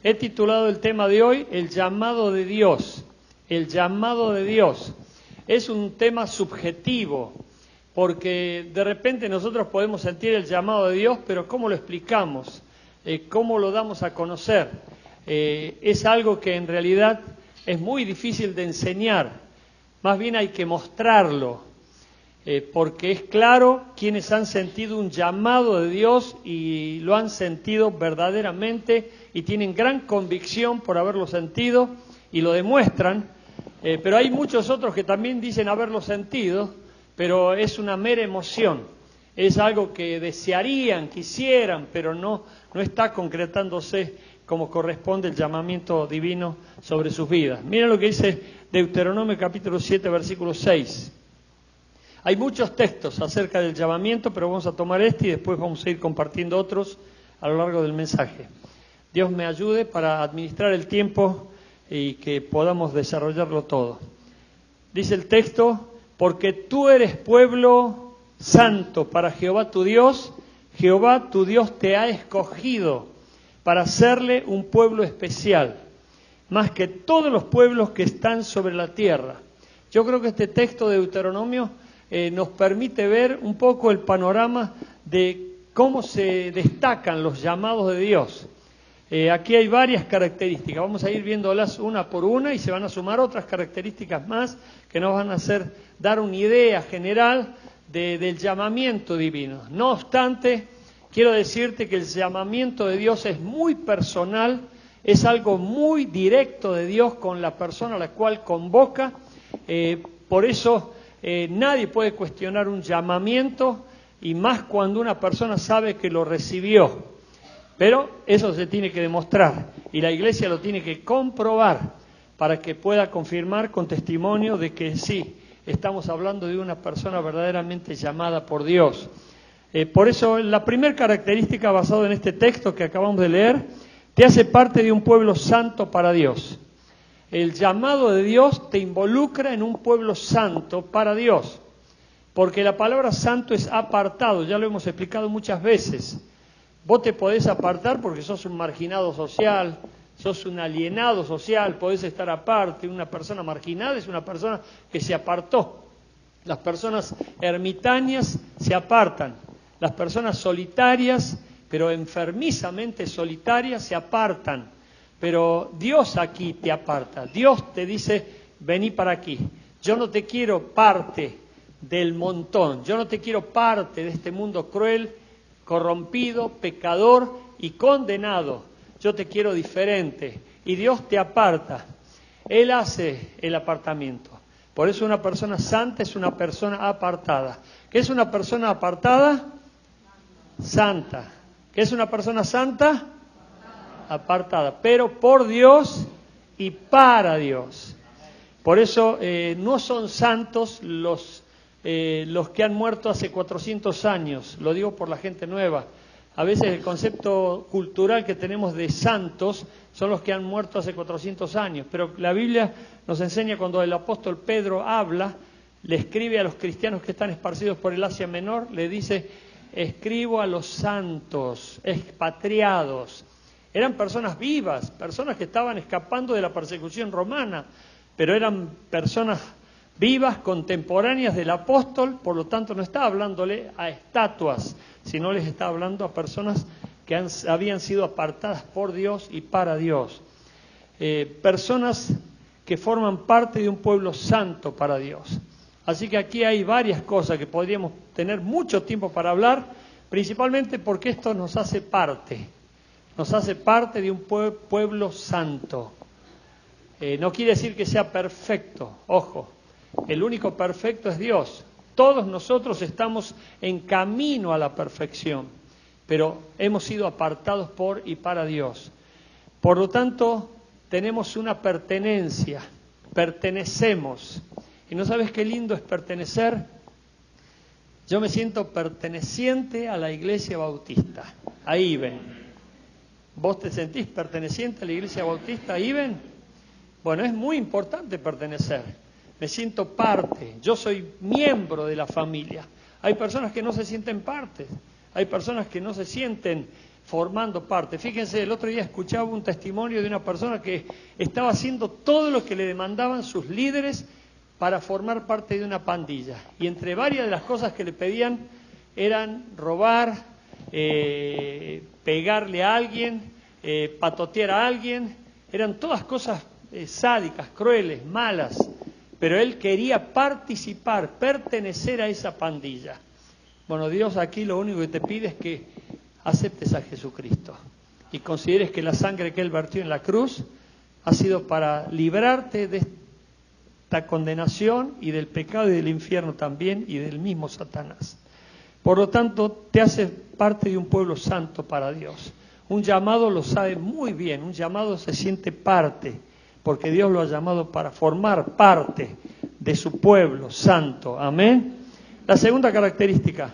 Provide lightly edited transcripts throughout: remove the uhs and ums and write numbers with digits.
He titulado el tema de hoy, el llamado de Dios. El llamado de Dios. Es un tema subjetivo, porque de repente nosotros podemos sentir el llamado de Dios, pero ¿cómo lo explicamos? ¿Cómo lo damos a conocer? Es algo que en realidad es muy difícil de enseñar, más bien hay que mostrarlo, porque es claro quienes han sentido un llamado de Dios y lo han sentido verdaderamente y tienen gran convicción por haberlo sentido y lo demuestran, pero hay muchos otros que también dicen haberlo sentido, pero es una mera emoción, es algo que desearían, quisieran, pero no está concretándose como corresponde el llamamiento divino sobre sus vidas. Miren lo que dice Deuteronomio capítulo 7, versículo 6. Hay muchos textos acerca del llamamiento, pero vamos a tomar este y después vamos a ir compartiendo otros a lo largo del mensaje. Dios me ayude para administrar el tiempo y que podamos desarrollarlo todo. Dice el texto, porque tú eres pueblo santo para Jehová tu Dios te ha escogido para hacerle un pueblo especial, más que todos los pueblos que están sobre la tierra. Yo creo que este texto de Deuteronomio nos permite ver un poco el panorama de cómo se destacan los llamados de Dios. Aquí hay varias características, vamos a ir viéndolas una por una y se van a sumar otras características más que nos van a hacer dar una idea general del llamamiento divino. No obstante, quiero decirte que el llamamiento de Dios es muy personal, es algo muy directo de Dios con la persona a la cual convoca, por eso nadie puede cuestionar un llamamiento y más cuando una persona sabe que lo recibió, pero eso se tiene que demostrar y la Iglesia lo tiene que comprobar para que pueda confirmar con testimonio de que sí, estamos hablando de una persona verdaderamente llamada por Dios. Por eso la primera característica basada en este texto que acabamos de leer, te hace parte de un pueblo santo para Dios. El llamado de Dios te involucra en un pueblo santo para Dios, porque la palabra santo es apartado, ya lo hemos explicado muchas veces. Vos te podés apartar porque sos un marginado social, sos un alienado social, podés estar aparte. Una persona marginada es una persona que se apartó. Las personas ermitañas se apartan. Las personas solitarias, pero enfermizamente solitarias, se apartan. Pero Dios aquí te aparta. Dios te dice, vení para aquí. Yo no te quiero parte del montón. Yo no te quiero parte de este mundo cruel, corrompido, pecador y condenado. Yo te quiero diferente. Y Dios te aparta. Él hace el apartamiento. Por eso una persona santa es una persona apartada. ¿Qué es una persona apartada? Santa. ¿Qué es una persona santa? Apartada, pero por Dios y para Dios. Por eso no son santos los que han muerto hace 400 años, lo digo por la gente nueva. A veces el concepto cultural que tenemos de santos son los que han muerto hace 400 años, pero la Biblia nos enseña cuando el apóstol Pedro habla, le escribe a los cristianos que están esparcidos por el Asia Menor, le dice, escribo a los santos, expatriados. Eran personas vivas, personas que estaban escapando de la persecución romana, pero eran personas vivas, contemporáneas del apóstol, por lo tanto no estaba hablándole a estatuas, sino les estaba hablando a personas que habían sido apartadas por Dios y para Dios. Personas que forman parte de un pueblo santo para Dios. Así que aquí hay varias cosas que podríamos tener mucho tiempo para hablar, principalmente porque esto nos hace parte de un pueblo santo. No quiere decir que sea perfecto, ojo, el único perfecto es Dios. Todos nosotros estamos en camino a la perfección, pero hemos sido apartados por y para Dios. Por lo tanto, tenemos una pertenencia, pertenecemos. ¿Y no sabes qué lindo es pertenecer? Yo me siento perteneciente a la Iglesia Bautista, a IBEN. ¿Vos te sentís perteneciente a la Iglesia Bautista, a IBEN? Bueno, es muy importante pertenecer. Me siento parte, yo soy miembro de la familia. Hay personas que no se sienten parte, hay personas que no se sienten formando parte. Fíjense, el otro día escuchaba un testimonio de una persona que estaba haciendo todo lo que le demandaban sus líderes para formar parte de una pandilla. Y entre varias de las cosas que le pedían eran robar, pegarle a alguien, patotear a alguien. Eran todas cosas sádicas, crueles, malas. Pero él quería participar, pertenecer a esa pandilla. Bueno, Dios aquí lo único que te pide es que aceptes a Jesucristo y consideres que la sangre que Él vertió en la cruz ha sido para librarte de esta condenación y del pecado y del infierno también y del mismo Satanás. Por lo tanto, te hace parte de un pueblo santo para Dios. Un llamado lo sabe muy bien, un llamado se siente parte, porque Dios lo ha llamado para formar parte de su pueblo santo. Amén. La segunda característica,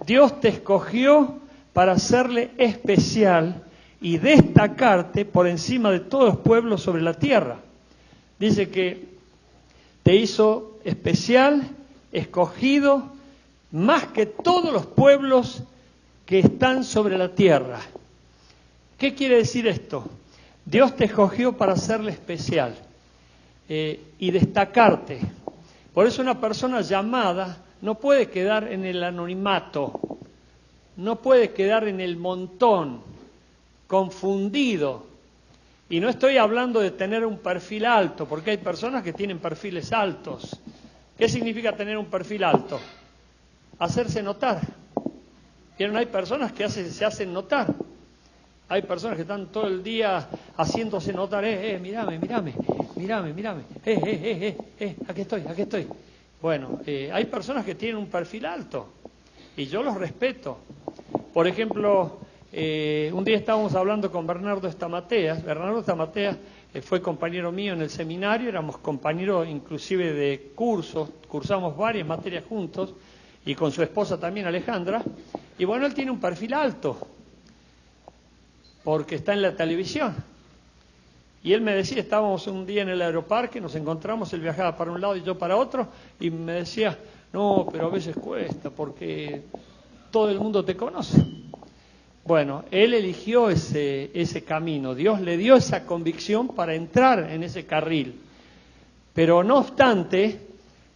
Dios te escogió para hacerle especial y destacarte por encima de todos los pueblos sobre la tierra. Dice que te hizo especial, escogido, más que todos los pueblos que están sobre la tierra. ¿Qué quiere decir esto? Dios te escogió para hacerle especial y destacarte. Por eso una persona llamada no puede quedar en el anonimato, no puede quedar en el montón, confundido. Y no estoy hablando de tener un perfil alto, porque hay personas que tienen perfiles altos. ¿Qué significa tener un perfil alto? Hacerse notar. ¿Vieron? Hay personas que se hacen notar. Hay personas que están todo el día haciéndose notar, mírame, aquí estoy. Bueno, hay personas que tienen un perfil alto y yo los respeto. Por ejemplo, un día estábamos hablando con Bernardo Estamateas. Bernardo Estamateas fue compañero mío en el seminario, éramos compañeros inclusive de cursos, cursamos varias materias juntos y con su esposa también, Alejandra. Y bueno, él tiene un perfil alto porque está en la televisión. Y él me decía, estábamos un día en el aeroparque, nos encontramos, él viajaba para un lado y yo para otro, y me decía, no, pero a veces cuesta porque todo el mundo te conoce. Bueno, él eligió ese camino, Dios le dio esa convicción para entrar en ese carril. Pero no obstante,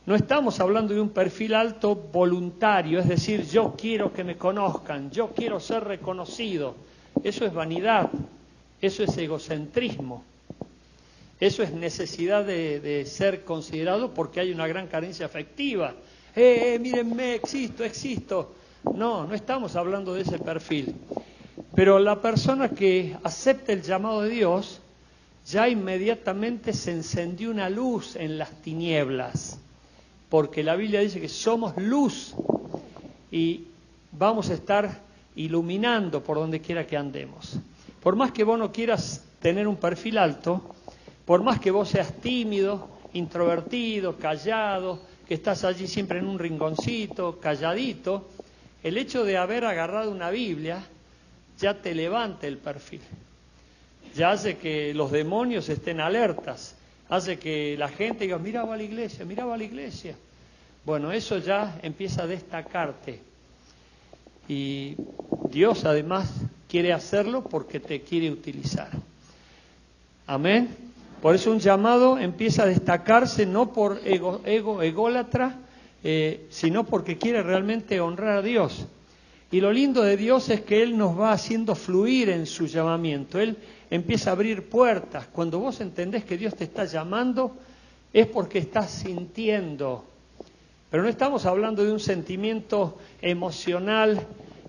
no estamos hablando de un perfil alto voluntario, es decir, yo quiero que me conozcan, yo quiero ser reconocido. Eso es vanidad, eso es egocentrismo, eso es necesidad de ser considerado porque hay una gran carencia afectiva. Mírenme, existo. No estamos hablando de ese perfil. Pero la persona que acepta el llamado de Dios, ya inmediatamente se encendió una luz en las tinieblas, porque la Biblia dice que somos luz y vamos a estar iluminando por donde quiera que andemos. Por más que vos no quieras tener un perfil alto, por más que vos seas tímido, introvertido, callado, que estás allí siempre en un rinconcito, calladito, el hecho de haber agarrado una Biblia ya te levanta el perfil, ya hace que los demonios estén alertas, hace que la gente diga, mira va a la iglesia. Bueno, eso ya empieza a destacarte. Y Dios además quiere hacerlo porque te quiere utilizar. Amén. Por eso un llamado empieza a destacarse no por ególatra, sino porque quiere realmente honrar a Dios. Y lo lindo de Dios es que Él nos va haciendo fluir en su llamamiento. Él empieza a abrir puertas. Cuando vos entendés que Dios te está llamando, es porque estás sintiendo. Pero no estamos hablando de un sentimiento emocional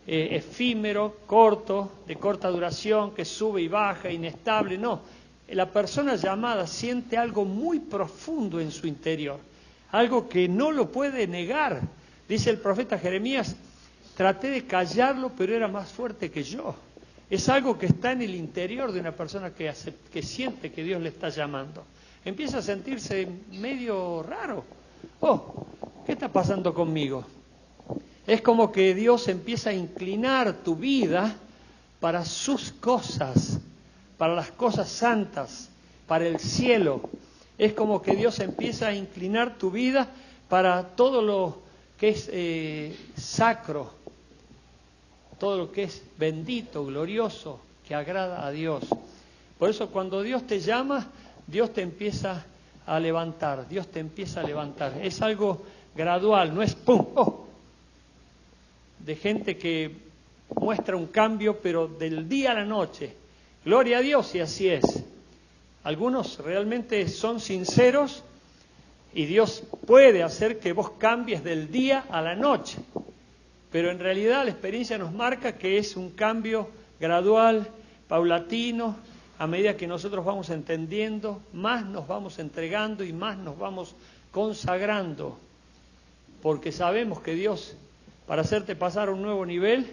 efímero, corto, de corta duración, que sube y baja, inestable. No, la persona llamada siente algo muy profundo en su interior, algo que no lo puede negar. Dice el profeta Jeremías, traté de callarlo, pero era más fuerte que yo. Es algo que está en el interior de una persona que siente que Dios le está llamando. Empieza a sentirse medio raro. ¿Qué está pasando conmigo? Es como que Dios empieza a inclinar tu vida para sus cosas, para las cosas santas, para el cielo. Es como que Dios empieza a inclinar tu vida para todo lo que es sacro. todo lo que es bendito, glorioso, que agrada a Dios. Por eso cuando Dios te llama, Dios te empieza a levantar, Dios te empieza a levantar. Es algo gradual, no es ¡pum! ¡Oh! De gente que muestra un cambio, pero del día a la noche. Gloria a Dios, y así es. Algunos realmente son sinceros y Dios puede hacer que vos cambies del día a la noche. Pero en realidad la experiencia nos marca que es un cambio gradual, paulatino, a medida que nosotros vamos entendiendo, más nos vamos entregando y más nos vamos consagrando. Porque sabemos que Dios, para hacerte pasar a un nuevo nivel,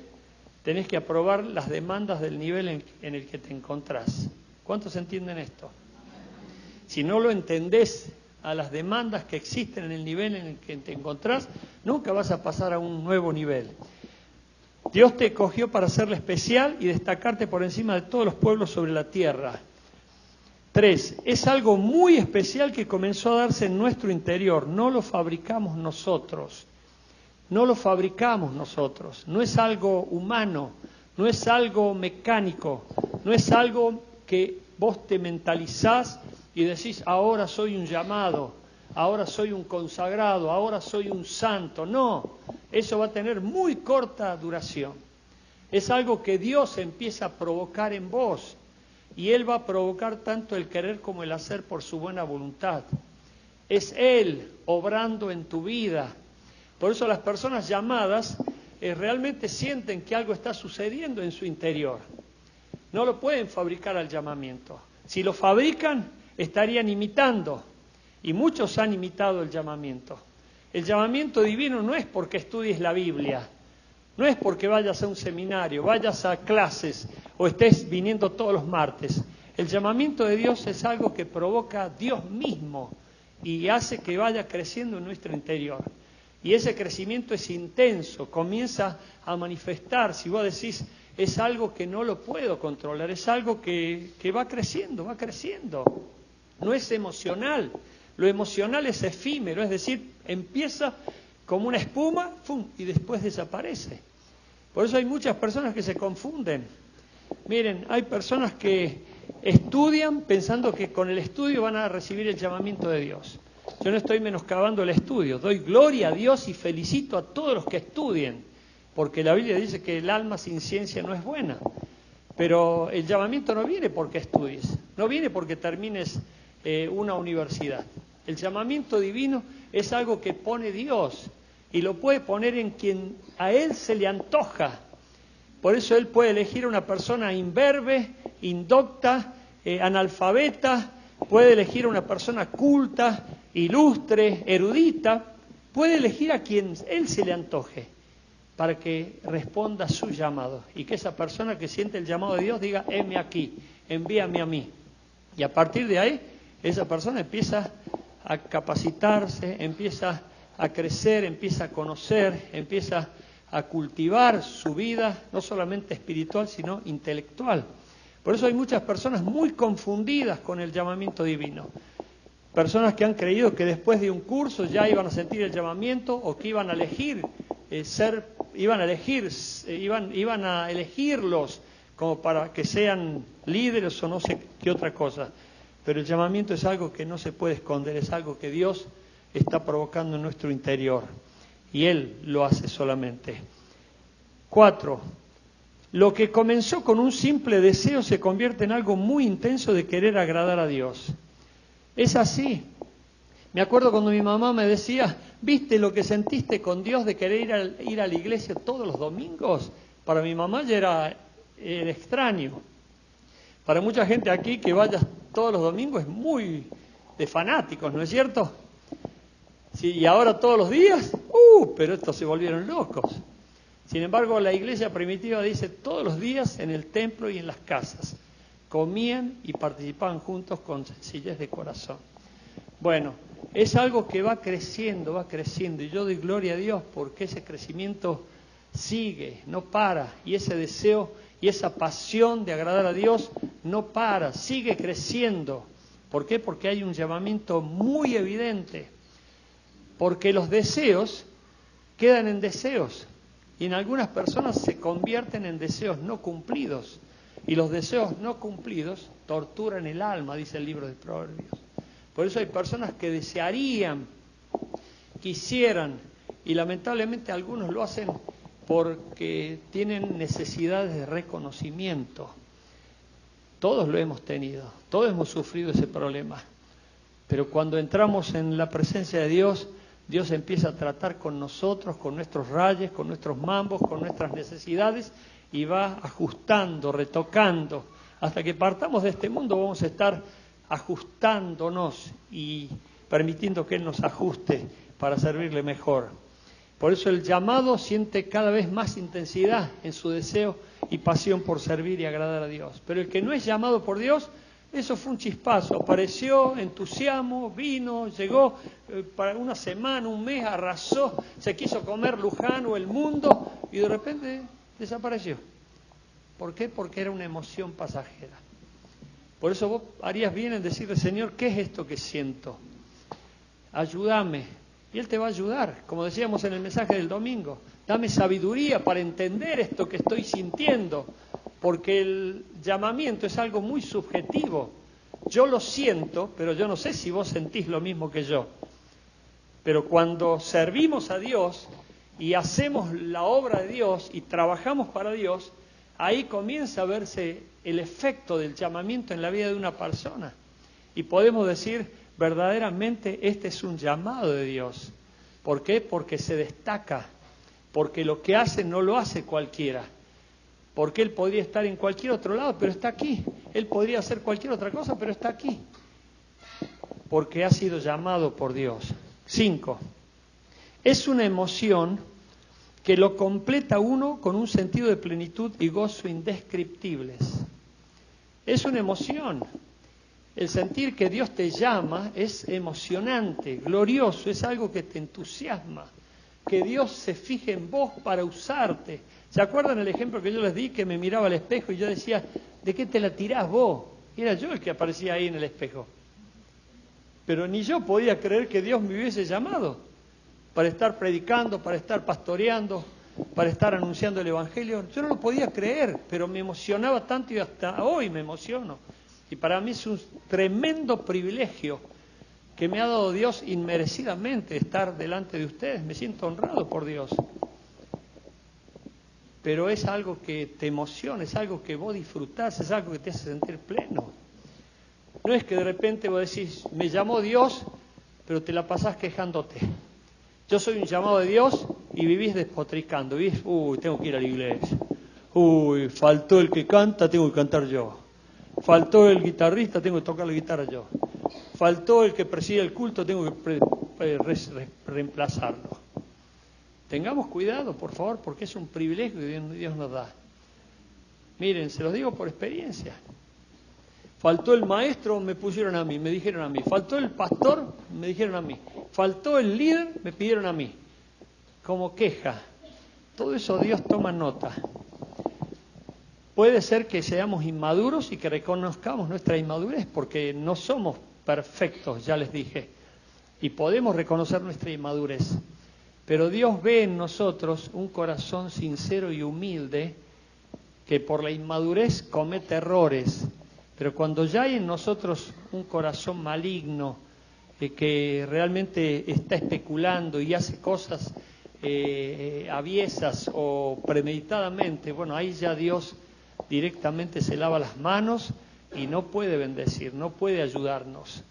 tenés que aprobar las demandas del nivel en el que te encontrás. ¿Cuántos entienden esto? Si no lo entendés a las demandas que existen en el nivel en el que te encontrás, nunca vas a pasar a un nuevo nivel. Dios te escogió para hacerle especial y destacarte por encima de todos los pueblos sobre la tierra. 3. Es algo muy especial que comenzó a darse en nuestro interior. No lo fabricamos nosotros. No lo fabricamos nosotros. No es algo humano. No es algo mecánico. No es algo que vos te mentalizás y decís, ahora soy un llamado, ahora soy un consagrado, ahora soy un santo. No, eso va a tener muy corta duración. Es algo que Dios empieza a provocar en vos y Él va a provocar tanto el querer como el hacer por su buena voluntad. Es Él obrando en tu vida. Por eso las personas llamadas realmente sienten que algo está sucediendo en su interior. No lo pueden fabricar al llamamiento. Si lo fabrican, estarían imitando, y muchos han imitado el llamamiento. El llamamiento divino no es porque estudies la Biblia, no es porque vayas a un seminario, vayas a clases o estés viniendo todos los martes. El llamamiento de Dios es algo que provoca Dios mismo y hace que vaya creciendo en nuestro interior. Y ese crecimiento es intenso, comienza a manifestar. Si vos decís, es algo que no lo puedo controlar, es algo que va creciendo, va creciendo. No es emocional, lo emocional es efímero, es decir, empieza como una espuma, ¡fum!, y después desaparece. Por eso hay muchas personas que se confunden. Miren, hay personas que estudian pensando que con el estudio van a recibir el llamamiento de Dios. Yo no estoy menoscabando el estudio, doy gloria a Dios y felicito a todos los que estudien, porque la Biblia dice que el alma sin ciencia no es buena. Pero el llamamiento no viene porque estudies, no viene porque termines una universidad. El llamamiento divino es algo que pone Dios y lo puede poner en quien a Él se le antoja. Por eso Él puede elegir a una persona imberbe, indocta, analfabeta, puede elegir a una persona culta, ilustre, erudita, puede elegir a quien Él se le antoje para que responda a su llamado y que esa persona que siente el llamado de Dios diga, heme aquí, envíame a mí. Y a partir de ahí, esa persona empieza a capacitarse, empieza a crecer, empieza a conocer, empieza a cultivar su vida, no solamente espiritual, sino intelectual. Por eso hay muchas personas muy confundidas con el llamamiento divino. Personas que han creído que después de un curso ya iban a sentir el llamamiento o que iban a elegir iban a elegirlos como para que sean líderes o no sé qué otra cosa. Pero el llamamiento es algo que no se puede esconder, es algo que Dios está provocando en nuestro interior. Y Él lo hace solamente. 4. Lo que comenzó con un simple deseo se convierte en algo muy intenso de querer agradar a Dios. Es así. Me acuerdo cuando mi mamá me decía, ¿viste lo que sentiste con Dios de querer ir a la iglesia todos los domingos? Para mi mamá ya era extraño. Para mucha gente aquí que vaya todos los domingos es muy de fanáticos, ¿no es cierto? Sí, y ahora todos los días, pero estos se volvieron locos. Sin embargo, la iglesia primitiva dice todos los días en el templo y en las casas. Comían y participaban juntos con sencillez de corazón. Bueno, es algo que va creciendo, y yo doy gloria a Dios porque ese crecimiento sigue, no para, y ese deseo y esa pasión de agradar a Dios no para, sigue creciendo. ¿Por qué? Porque hay un llamamiento muy evidente, porque los deseos quedan en deseos, Y en algunas personas se convierten en deseos no cumplidos. Y los deseos no cumplidos torturan el alma, dice el libro de Proverbios. Por eso hay personas que desearían, quisieran, y lamentablemente algunos lo hacen porque tienen necesidades de reconocimiento. Todos lo hemos tenido, todos hemos sufrido ese problema. Pero cuando entramos en la presencia de Dios, Dios empieza a tratar con nosotros, con nuestros rayes, con nuestros mambos, con nuestras necesidades, y va ajustando, retocando. Hasta que partamos de este mundo vamos a estar ajustándonos y permitiendo que Él nos ajuste para servirle mejor. Por eso el llamado siente cada vez más intensidad en su deseo y pasión por servir y agradar a Dios. Pero el que no es llamado por Dios, eso fue un chispazo, apareció, entusiasmo, vino, llegó para una semana, un mes, arrasó, se quiso comer Luján o el mundo y de repente desapareció. ¿Por qué? Porque era una emoción pasajera. Por eso vos harías bien en decirle, Señor, ¿qué es esto que siento? Ayúdame. Y Él te va a ayudar, como decíamos en el mensaje del domingo. Dame sabiduría para entender esto que estoy sintiendo, porque el llamamiento es algo muy subjetivo. Yo lo siento, pero yo no sé si vos sentís lo mismo que yo. Pero cuando servimos a Dios y hacemos la obra de Dios y trabajamos para Dios, ahí comienza a verse el efecto del llamamiento en la vida de una persona. Y podemos decir, verdaderamente este es un llamado de Dios. ¿Por qué? Porque se destaca, porque lo que hace no lo hace cualquiera. Porque Él podría estar en cualquier otro lado, pero está aquí. Él podría hacer cualquier otra cosa, pero está aquí. Porque ha sido llamado por Dios. 5. Es una emoción que lo completa uno con un sentido de plenitud y gozo indescriptibles. Es una emoción. El sentir que Dios te llama es emocionante, glorioso, es algo que te entusiasma. Que Dios se fije en vos para usarte. ¿Se acuerdan el ejemplo que yo les di? Que me miraba al espejo y yo decía, ¿de qué te la tirás vos? Y era yo el que aparecía ahí en el espejo. Pero ni yo podía creer que Dios me hubiese llamado para estar predicando, para estar pastoreando, para estar anunciando el Evangelio. Yo no lo podía creer, pero me emocionaba tanto y hasta hoy me emociono. Y para mí es un tremendo privilegio que me ha dado Dios inmerecidamente estar delante de ustedes. Me siento honrado por Dios. Pero es algo que te emociona, es algo que vos disfrutás, es algo que te hace sentir pleno. No es que de repente vos decís, me llamó Dios, pero te la pasás quejándote. Yo soy un llamado de Dios y vivís despotricando. Vivís, tengo que ir a la iglesia. Faltó el que canta, tengo que cantar yo. Faltó el guitarrista, tengo que tocar la guitarra yo. Faltó el que preside el culto, tengo que reemplazarlo. Tengamos cuidado, por favor, porque es un privilegio que Dios nos da. Miren, se los digo por experiencia. Faltó el maestro, me pusieron a mí, me dijeron a mí. Faltó el pastor, me dijeron a mí. Faltó el líder, me pidieron a mí. Como queja. Todo eso Dios toma nota. Puede ser que seamos inmaduros y que reconozcamos nuestra inmadurez, porque no somos perfectos, ya les dije. Y podemos reconocer nuestra inmadurez. Pero Dios ve en nosotros un corazón sincero y humilde que por la inmadurez comete errores. Pero cuando ya hay en nosotros un corazón maligno que realmente está especulando y hace cosas aviesas o premeditadamente, bueno, ahí ya Dios directamente se lava las manos y no puede bendecir, no puede ayudarnos.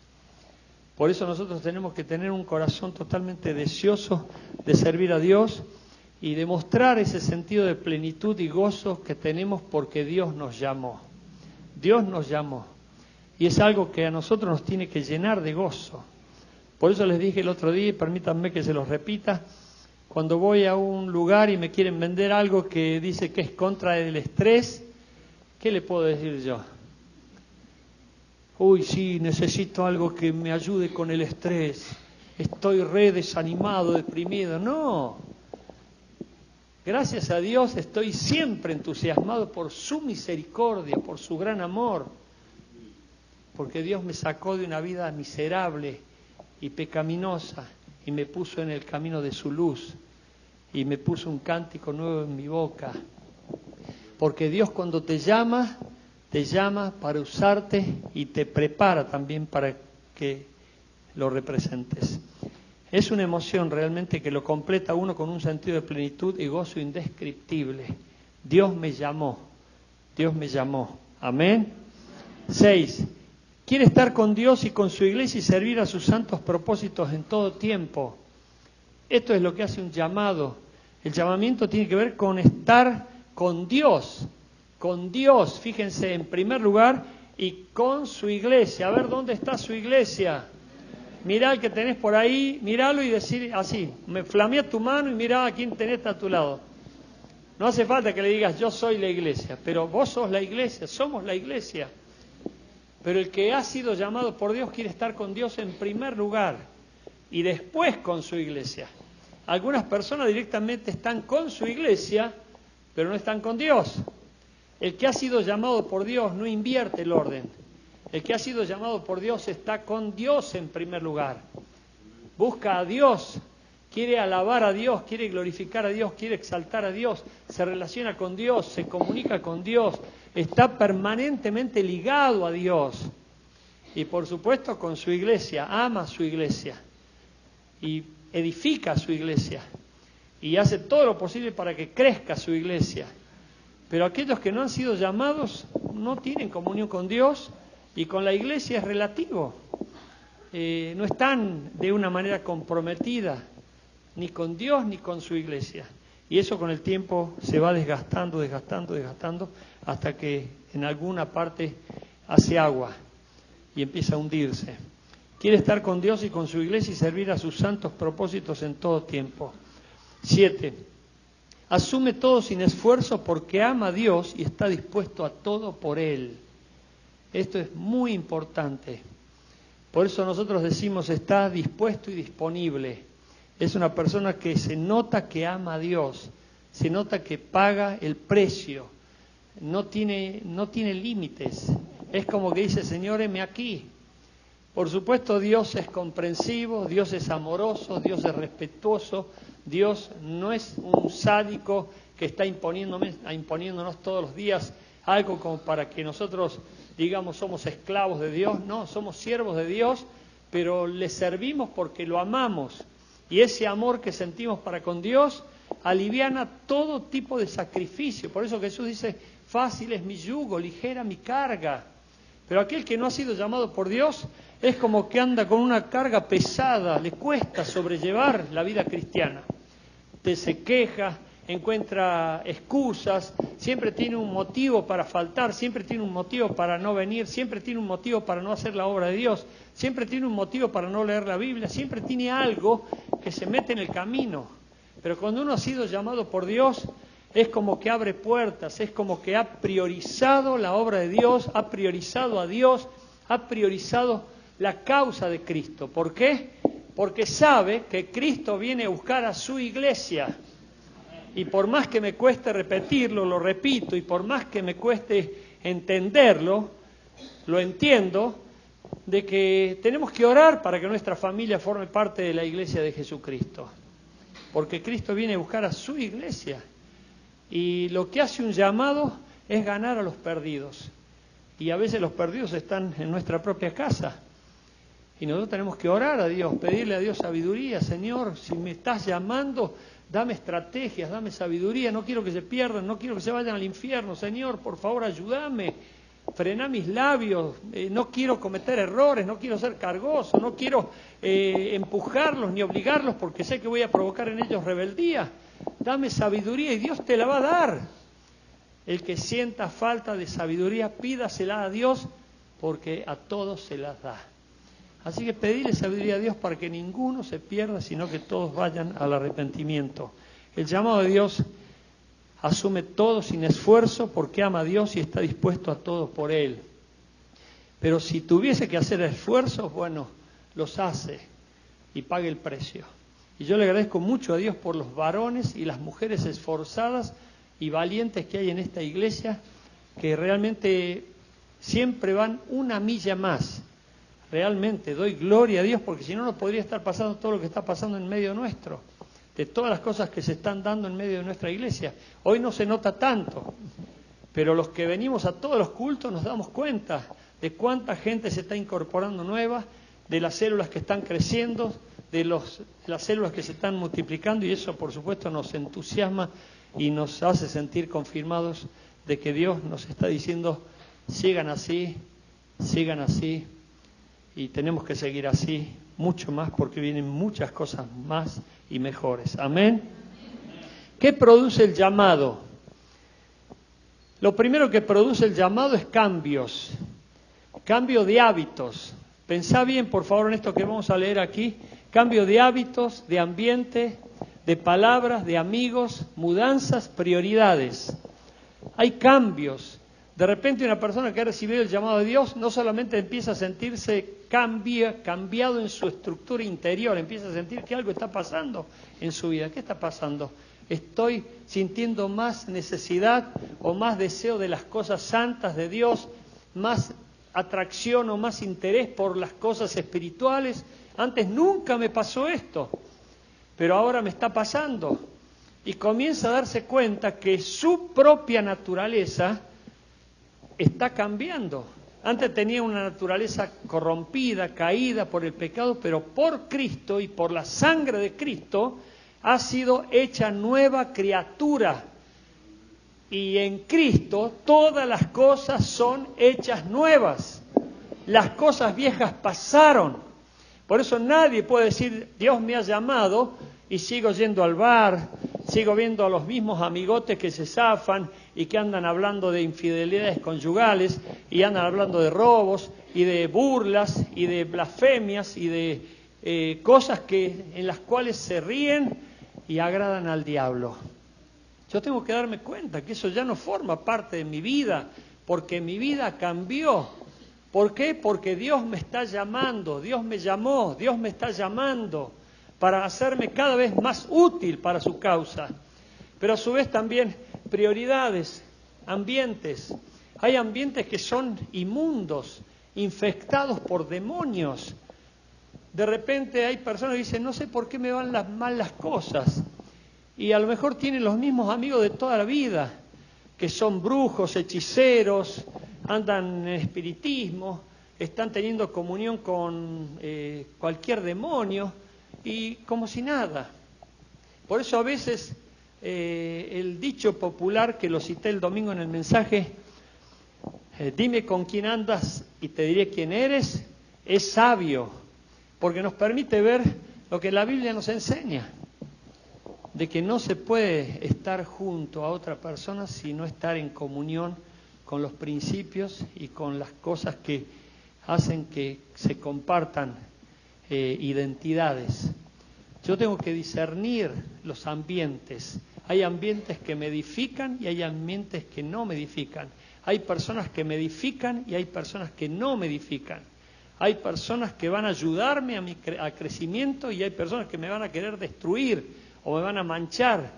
Por eso nosotros tenemos que tener un corazón totalmente deseoso de servir a Dios y demostrar ese sentido de plenitud y gozo que tenemos porque Dios nos llamó. Dios nos llamó. Y es algo que a nosotros nos tiene que llenar de gozo. Por eso les dije el otro día, y permítanme que se los repita, cuando voy a un lugar y me quieren vender algo que dice que es contra el estrés, ¿qué le puedo decir yo? Sí, necesito algo que me ayude con el estrés. Estoy re desanimado, deprimido. No. Gracias a Dios estoy siempre entusiasmado por su misericordia, por su gran amor. Porque Dios me sacó de una vida miserable y pecaminosa y me puso en el camino de su luz. y me puso un cántico nuevo en mi boca. Porque Dios cuando te llama para usarte y te prepara también para que lo representes. Es una emoción realmente que lo completa uno con un sentido de plenitud y gozo indescriptible. Dios me llamó. Amén. 6. Quiere estar con Dios y con su iglesia y servir a sus santos propósitos en todo tiempo. Esto es lo que hace un llamado. El llamamiento tiene que ver con estar con Dios, fíjense, en primer lugar, y con su iglesia. A ver, ¿dónde está su iglesia? Mirá el que tenés por ahí, míralo y decir así, me flamea tu mano y mirá a quién tenés a tu lado. No hace falta que le digas, yo soy la iglesia, pero vos sos la iglesia, somos la iglesia. Pero el que ha sido llamado por Dios quiere estar con Dios en primer lugar y después con su iglesia. Algunas personas directamente están con su iglesia, pero no están con Dios. El que ha sido llamado por Dios no invierte el orden. El que ha sido llamado por Dios está con Dios en primer lugar. Busca a Dios, quiere alabar a Dios, quiere glorificar a Dios, quiere exaltar a Dios, se relaciona con Dios, se comunica con Dios, está permanentemente ligado a Dios. Y por supuesto con su iglesia, ama su iglesia y edifica su iglesia y hace todo lo posible para que crezca su iglesia. Pero aquellos que no han sido llamados no tienen comunión con Dios y con la iglesia es relativo. No están de una manera comprometida ni con Dios ni con su iglesia. Y eso con el tiempo se va desgastando, hasta que en alguna parte hace agua y empieza a hundirse. Quiere estar con Dios y con su iglesia y servir a sus santos propósitos en todo tiempo. 7. Asume todo sin esfuerzo porque ama a Dios y está dispuesto a todo por Él. Esto es muy importante. Por eso nosotros decimos está dispuesto y disponible. Es una persona que se nota que ama a Dios, se nota que paga el precio, no tiene límites. Es como que dice, Señor, heme aquí. Por supuesto, Dios es comprensivo, Dios es amoroso, Dios es respetuoso, Dios no es un sádico que está imponiéndonos todos los días algo como para que nosotros digamos somos esclavos de Dios. No, somos siervos de Dios, pero le servimos porque lo amamos. Y ese amor que sentimos para con Dios aliviana todo tipo de sacrificio. Por eso Jesús dice, fácil es mi yugo, ligera mi carga. Pero aquel que no ha sido llamado por Dios es como que anda con una carga pesada, le cuesta sobrellevar la vida cristiana. Se queja, encuentra excusas, siempre tiene un motivo para faltar, siempre tiene un motivo para no venir, siempre tiene un motivo para no hacer la obra de Dios, siempre tiene un motivo para no leer la Biblia, siempre tiene algo que se mete en el camino. Pero cuando uno ha sido llamado por Dios, es como que abre puertas, es como que ha priorizado la obra de Dios, ha priorizado a Dios, ha priorizado la causa de Cristo. ¿Por qué? Porque sabe que Cristo viene a buscar a su iglesia. Y por más que me cueste repetirlo, lo repito, y por más que me cueste entenderlo, lo entiendo, de que tenemos que orar para que nuestra familia forme parte de la iglesia de Jesucristo. Porque Cristo viene a buscar a su iglesia. Y lo que hace un llamado es ganar a los perdidos. Y a veces los perdidos están en nuestra propia casa. Y nosotros tenemos que orar a Dios, pedirle a Dios sabiduría. Señor, si me estás llamando, dame estrategias, dame sabiduría. No quiero que se pierdan, no quiero que se vayan al infierno. Señor, por favor, ayúdame. Frená mis labios. No quiero cometer errores, no quiero ser cargoso, no quiero empujarlos ni obligarlos porque sé que voy a provocar en ellos rebeldía. Dame sabiduría y Dios te la va a dar. El que sienta falta de sabiduría, pídasela a Dios porque a todos se las da. Así que pedirle sabiduría a Dios para que ninguno se pierda, sino que todos vayan al arrepentimiento. El llamado de Dios asume todo sin esfuerzo porque ama a Dios y está dispuesto a todo por Él. Pero si tuviese que hacer esfuerzos, bueno, los hace y paga el precio. Y yo le agradezco mucho a Dios por los varones y las mujeres esforzadas y valientes que hay en esta iglesia, que realmente siempre van una milla más. Realmente doy gloria a Dios porque si no, no podría estar pasando todo lo que está pasando en medio nuestro. de todas las cosas que se están dando en medio de nuestra iglesia. Hoy no se nota tanto, pero los que venimos a todos los cultos nos damos cuenta de cuánta gente se está incorporando nueva, de las células que están creciendo, de las células que se están multiplicando, y eso por supuesto nos entusiasma y nos hace sentir confirmados de que Dios nos está diciendo, sigan así, y tenemos que seguir así, mucho más, porque vienen muchas cosas más y mejores. Amén. ¿Qué produce el llamado? Lo primero que produce el llamado es cambios, cambio de hábitos. Pensá bien, por favor, en esto que vamos a leer aquí. Cambio de hábitos, de ambiente, de palabras, de amigos, mudanzas, prioridades. Hay cambios. De repente una persona que ha recibido el llamado de Dios no solamente empieza a sentirse cambiado en su estructura interior, empieza a sentir que algo está pasando en su vida. ¿Qué está pasando? Estoy sintiendo más necesidad o más deseo de las cosas santas de Dios, más atracción o más interés por las cosas espirituales. Antes nunca me pasó esto, pero ahora me está pasando. Y comienza a darse cuenta que su propia naturaleza está cambiando. Antes tenía una naturaleza corrompida, caída por el pecado, pero por Cristo y por la sangre de Cristo ha sido hecha nueva criatura. Y en Cristo todas las cosas son hechas nuevas. Las cosas viejas pasaron. Por eso nadie puede decir, Dios me ha llamado y sigo yendo al bar, sigo viendo a los mismos amigotes que se zafan y que andan hablando de infidelidades conyugales y andan hablando de robos y de burlas y de blasfemias y de cosas en las cuales se ríen y agradan al diablo. Yo tengo que darme cuenta que eso ya no forma parte de mi vida, porque mi vida cambió. ¿Por qué? Porque Dios me está llamando, Dios me llamó, Dios me está llamando para hacerme cada vez más útil para su causa. Pero a su vez también prioridades, ambientes. Hay ambientes que son inmundos, infectados por demonios. De repente hay personas que dicen, no sé por qué me van mal las cosas. Y a lo mejor tienen los mismos amigos de toda la vida, que son brujos, hechiceros, andan en espiritismo, están teniendo comunión con cualquier demonio y como si nada. Por eso a veces el dicho popular que lo cité el domingo en el mensaje, dime con quién andas y te diré quién eres, es sabio, porque nos permite ver lo que la Biblia nos enseña, de que no se puede estar junto a otra persona sino estar en comunión con los principios y con las cosas que hacen que se compartan identidades. Yo tengo que discernir los ambientes. Hay ambientes que me edifican y hay ambientes que no me edifican. Hay personas que me edifican y hay personas que no me edifican. Hay personas que van a ayudarme a crecimiento y hay personas que me van a querer destruir o me van a manchar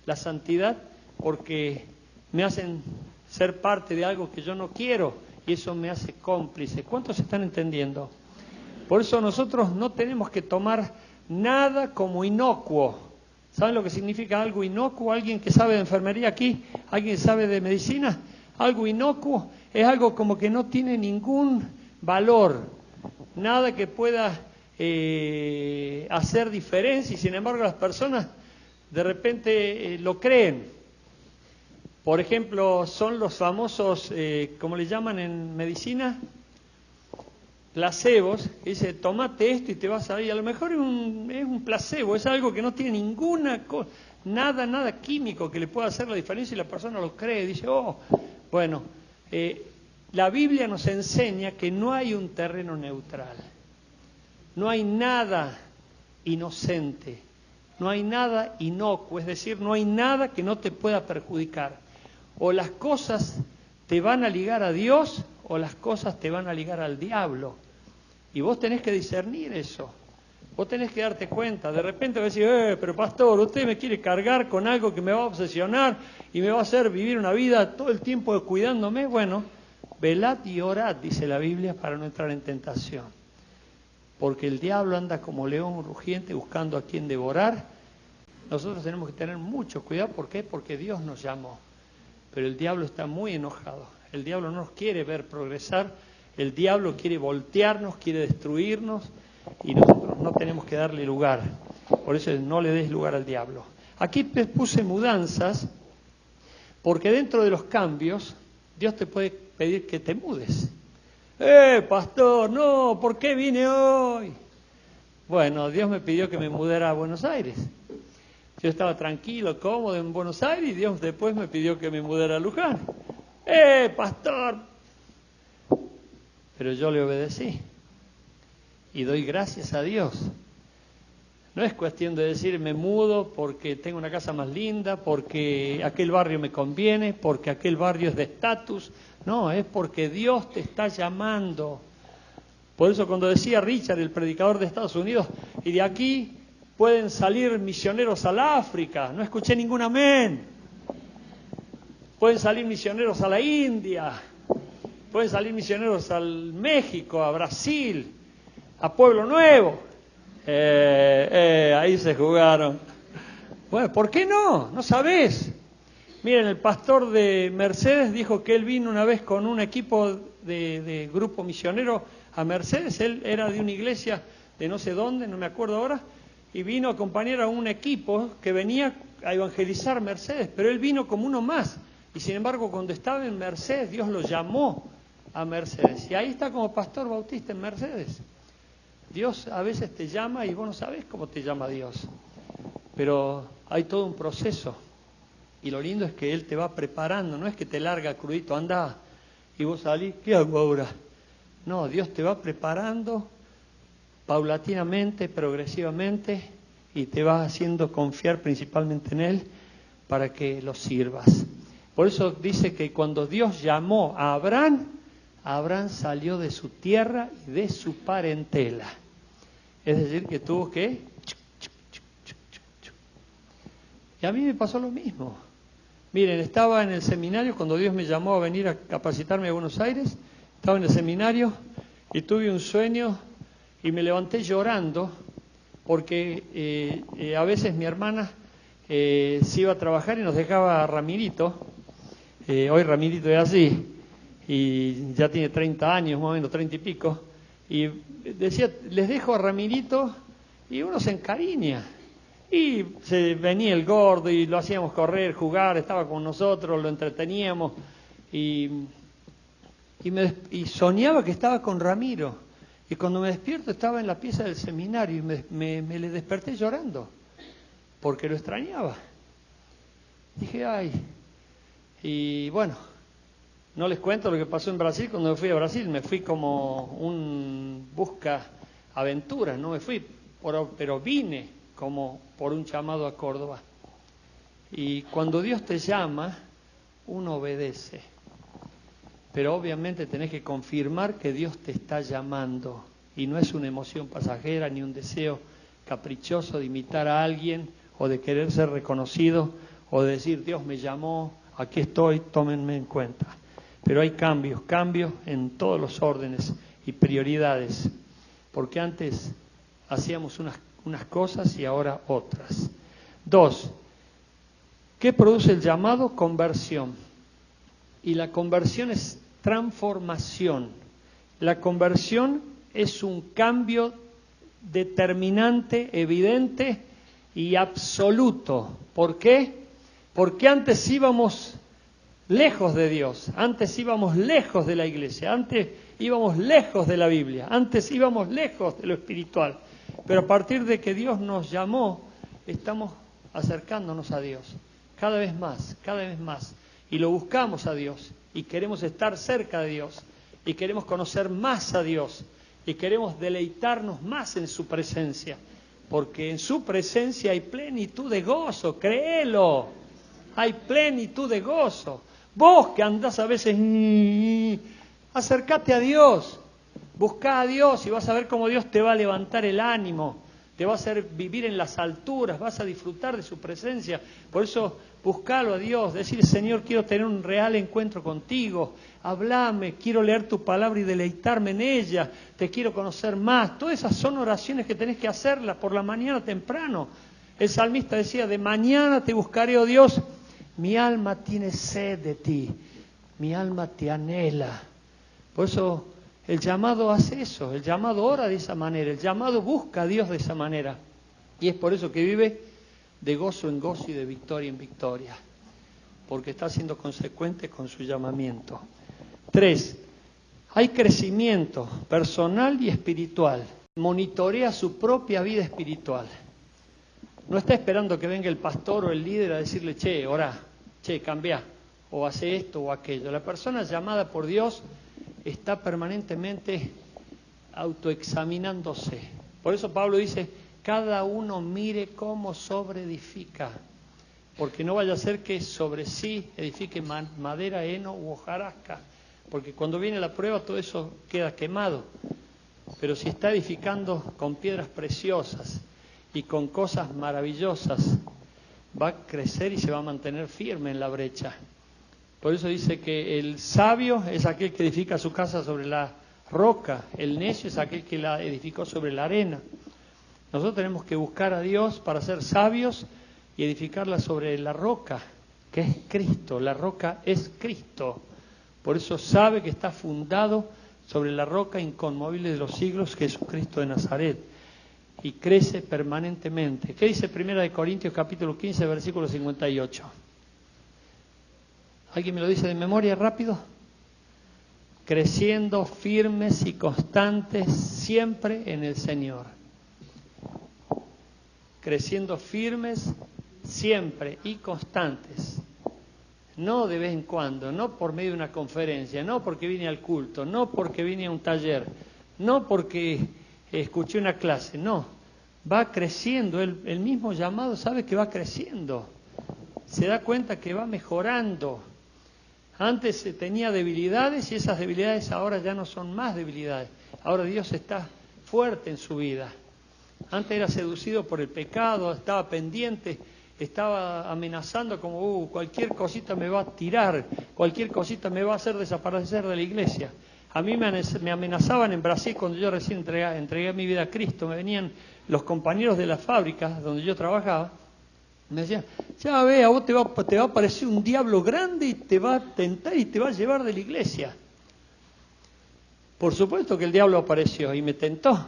la santidad porque me hacen ser parte de algo que yo no quiero y eso me hace cómplice. ¿Cuántos están entendiendo? Por eso nosotros no tenemos que tomar nada como inocuo. ¿Saben lo que significa algo inocuo? ¿Alguien que sabe de enfermería aquí? ¿Alguien que sabe de medicina? Algo inocuo es algo como que no tiene ningún valor, nada que pueda hacer diferencia y sin embargo las personas de repente lo creen. Por ejemplo, son los famosos, ¿cómo le llaman en medicina? Placebos, que dice, tomate esto y te vas a ir. A lo mejor es un placebo, es algo que no tiene nada químico que le pueda hacer la diferencia y la persona lo cree, dice, bueno, la Biblia nos enseña que no hay un terreno neutral, no hay nada inocente, no hay nada inocuo, es decir, no hay nada que no te pueda perjudicar. O las cosas te van a ligar a Dios o las cosas te van a ligar al diablo. Y vos tenés que discernir eso. Vos tenés que darte cuenta. De repente vas a decir, pero pastor, usted me quiere cargar con algo que me va a obsesionar y me va a hacer vivir una vida todo el tiempo cuidándome. Bueno, velad y orad, dice la Biblia, para no entrar en tentación. Porque el diablo anda como león rugiente buscando a quien devorar. nosotros tenemos que tener mucho cuidado. ¿Por qué? Porque Dios nos llamó. Pero el diablo está muy enojado. El diablo no nos quiere ver progresar. El diablo quiere voltearnos, quiere destruirnos. Y nosotros no tenemos que darle lugar. Por eso no le des lugar al diablo. Aquí puse mudanzas, porque dentro de los cambios, Dios te puede pedir que te mudes. Pastor, no, ¿por qué vine hoy? Bueno, Dios me pidió que me mudara a Buenos Aires. Yo estaba tranquilo, cómodo en Buenos Aires, y Dios después me pidió que me mudara a Luján. Pastor. Pero yo le obedecí. Y doy gracias a Dios. No es cuestión de decir me mudo porque tengo una casa más linda, porque aquel barrio me conviene, porque aquel barrio es de estatus. No, es porque Dios te está llamando. Por eso cuando decía Richard, el predicador de Estados Unidos, y de aquí pueden salir misioneros al África, no escuché ningún amén. Pueden salir misioneros a la India, pueden salir misioneros al México, a Brasil, a Pueblo Nuevo. Ahí se jugaron. Bueno, ¿por qué no? No sabés. Miren, el pastor de Mercedes dijo que él vino una vez con un equipo de grupo misionero a Mercedes. Él era de una iglesia de no sé dónde, no me acuerdo ahora, y vino a acompañar a un equipo que venía a evangelizar Mercedes, pero él vino como uno más. Y sin embargo, cuando estaba en Mercedes, Dios lo llamó a Mercedes. Y ahí está como pastor bautista en Mercedes. Dios a veces te llama y vos no sabés cómo te llama Dios. Pero hay todo un proceso. Y lo lindo es que Él te va preparando. No es que te larga crudito, anda y vos salís, ¿qué hago ahora? No, Dios te va preparando paulatinamente, progresivamente, y te va haciendo confiar principalmente en Él para que lo sirvas. Por eso dice que cuando Dios llamó a Abraham, Abraham salió de su tierra y de su parentela. Es decir, que tuvo que... Y a mí me pasó lo mismo. Miren, estaba en el seminario cuando Dios me llamó a venir a capacitarme a Buenos Aires. Estaba en el seminario y tuve un sueño y me levanté llorando porque a veces mi hermana se iba a trabajar y nos dejaba a Ramirito. Hoy Ramirito es así. Y ya tiene 30 años, más o menos 30 y pico, y decía, les dejo a Ramirito, y uno se encariña, y se venía el gordo, y lo hacíamos correr, jugar, estaba con nosotros, lo entreteníamos, y soñaba que estaba con Ramiro, y cuando me despierto estaba en la pieza del seminario, y me le desperté llorando, porque lo extrañaba. Dije, ay, y bueno, no les cuento lo que pasó en Brasil. Cuando me fui a Brasil, me fui como un busca aventuras, no me fui, pero vine como por un llamado a Córdoba. Y cuando Dios te llama, uno obedece. Pero obviamente tenés que confirmar que Dios te está llamando. Y no es una emoción pasajera ni un deseo caprichoso de imitar a alguien o de querer ser reconocido o de decir, Dios me llamó, aquí estoy, tómenme en cuenta. Pero hay cambios en todos los órdenes y prioridades, porque antes hacíamos unas cosas y ahora otras. 2. ¿Qué produce el llamado? Conversión. Y la conversión es transformación. La conversión es un cambio determinante, evidente y absoluto. ¿Por qué? Porque antes íbamos lejos de Dios, antes íbamos lejos de la iglesia, antes íbamos lejos de la Biblia, antes íbamos lejos de lo espiritual. Pero a partir de que Dios nos llamó, estamos acercándonos a Dios, cada vez más, y lo buscamos a Dios, y queremos estar cerca de Dios, y queremos conocer más a Dios, y queremos deleitarnos más en su presencia, porque en su presencia hay plenitud de gozo, créelo, hay plenitud de gozo. Vos que andás a veces, acércate a Dios, buscá a Dios y vas a ver cómo Dios te va a levantar el ánimo, te va a hacer vivir en las alturas, vas a disfrutar de su presencia. Por eso, buscalo a Dios, decir, Señor, quiero tener un real encuentro contigo, hablame, quiero leer tu palabra y deleitarme en ella, te quiero conocer más. Todas esas son oraciones que tenés que hacerlas por la mañana temprano. El salmista decía, de mañana te buscaré, oh Dios, mi alma tiene sed de ti, mi alma te anhela. Por eso el llamado hace eso, el llamado ora de esa manera, el llamado busca a Dios de esa manera. Y es por eso que vive de gozo en gozo y de victoria en victoria, porque está siendo consecuente con su llamamiento. 3. Hay crecimiento personal y espiritual. Monitorea su propia vida espiritual. No está esperando que venga el pastor o el líder a decirle, che, orá, che, cambia, o hace esto o aquello. La persona llamada por Dios está permanentemente autoexaminándose. Por eso Pablo dice, cada uno mire cómo sobreedifica, porque no vaya a ser que sobre sí edifique madera, heno u hojarasca, porque cuando viene la prueba todo eso queda quemado. Pero si está edificando con piedras preciosas y con cosas maravillosas, va a crecer y se va a mantener firme en la brecha. Por eso dice que el sabio es aquel que edifica su casa sobre la roca, el necio es aquel que la edificó sobre la arena. Nosotros tenemos que buscar a Dios para ser sabios y edificarla sobre la roca, que es Cristo. La roca es Cristo. Por eso sabe que está fundado sobre la roca inconmovible de los siglos, Jesucristo de Nazaret. Y crece permanentemente. ¿Qué dice 1 Corintios capítulo 15, versículo 58? ¿Alguien me lo dice de memoria rápido? Creciendo firmes y constantes siempre en el Señor. Creciendo firmes siempre y constantes. No de vez en cuando, no por medio de una conferencia, no porque vine al culto, no porque vine a un taller, no porque escuché una clase, no. Va creciendo, el mismo llamado sabe que va creciendo. Se da cuenta que va mejorando. Antes tenía debilidades y esas debilidades ahora ya no son más debilidades. Ahora Dios está fuerte en su vida. Antes era seducido por el pecado, estaba pendiente, estaba amenazando como cualquier cosita me va a tirar, cualquier cosita me va a hacer desaparecer de la iglesia. A mí me amenazaban en Brasil cuando yo recién entregué mi vida a Cristo. Me venían los compañeros de la fábrica donde yo trabajaba, me decían, ya ve, a vos te va a aparecer un diablo grande y te va a tentar y te va a llevar de la iglesia. Por supuesto que el diablo apareció y me tentó,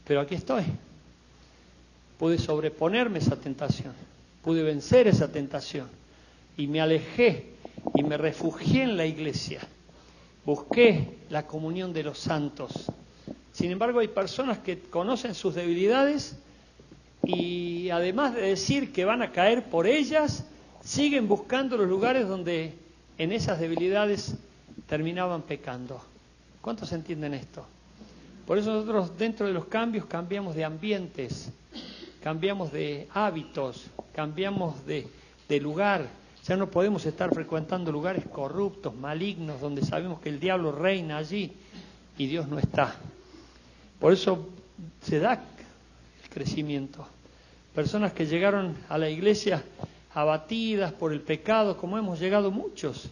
pero aquí estoy. Pude sobreponerme a esa tentación, pude vencer esa tentación y me alejé y me refugié en la iglesia. Busqué la comunión de los santos. Sin embargo, hay personas que conocen sus debilidades y además de decir que van a caer por ellas, siguen buscando los lugares donde en esas debilidades terminaban pecando. ¿Cuántos entienden esto? Por eso nosotros dentro de los cambios cambiamos de ambientes, cambiamos de hábitos, cambiamos de lugar. Ya no podemos estar frecuentando lugares corruptos, malignos, donde sabemos que el diablo reina allí y Dios no está. Por eso se da el crecimiento. Personas que llegaron a la iglesia abatidas por el pecado, como hemos llegado muchos,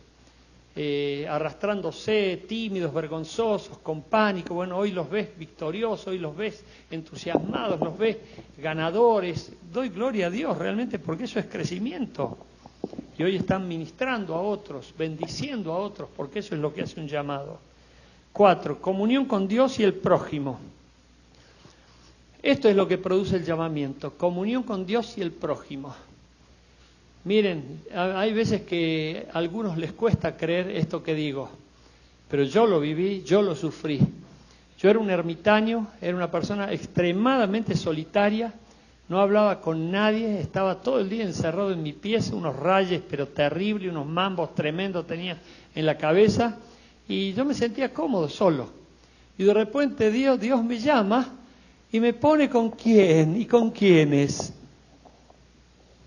arrastrándose, tímidos, vergonzosos, con pánico. Bueno, hoy los ves victoriosos, hoy los ves entusiasmados, los ves ganadores. Doy gloria a Dios realmente porque eso es crecimiento. Y hoy están ministrando a otros, bendiciendo a otros, porque eso es lo que hace un llamado. 4. Comunión con Dios y el prójimo. Esto es lo que produce el llamamiento, comunión con Dios y el prójimo. Miren, hay veces que a algunos les cuesta creer esto que digo, pero yo lo viví, yo lo sufrí. Yo era un ermitaño, era una persona extremadamente solitaria, no hablaba con nadie, estaba todo el día encerrado en mi pieza, unos rayes pero terribles, unos mambos tremendos tenía en la cabeza, y yo me sentía cómodo solo. Y de repente Dios me llama y me pone con quién y con quiénes.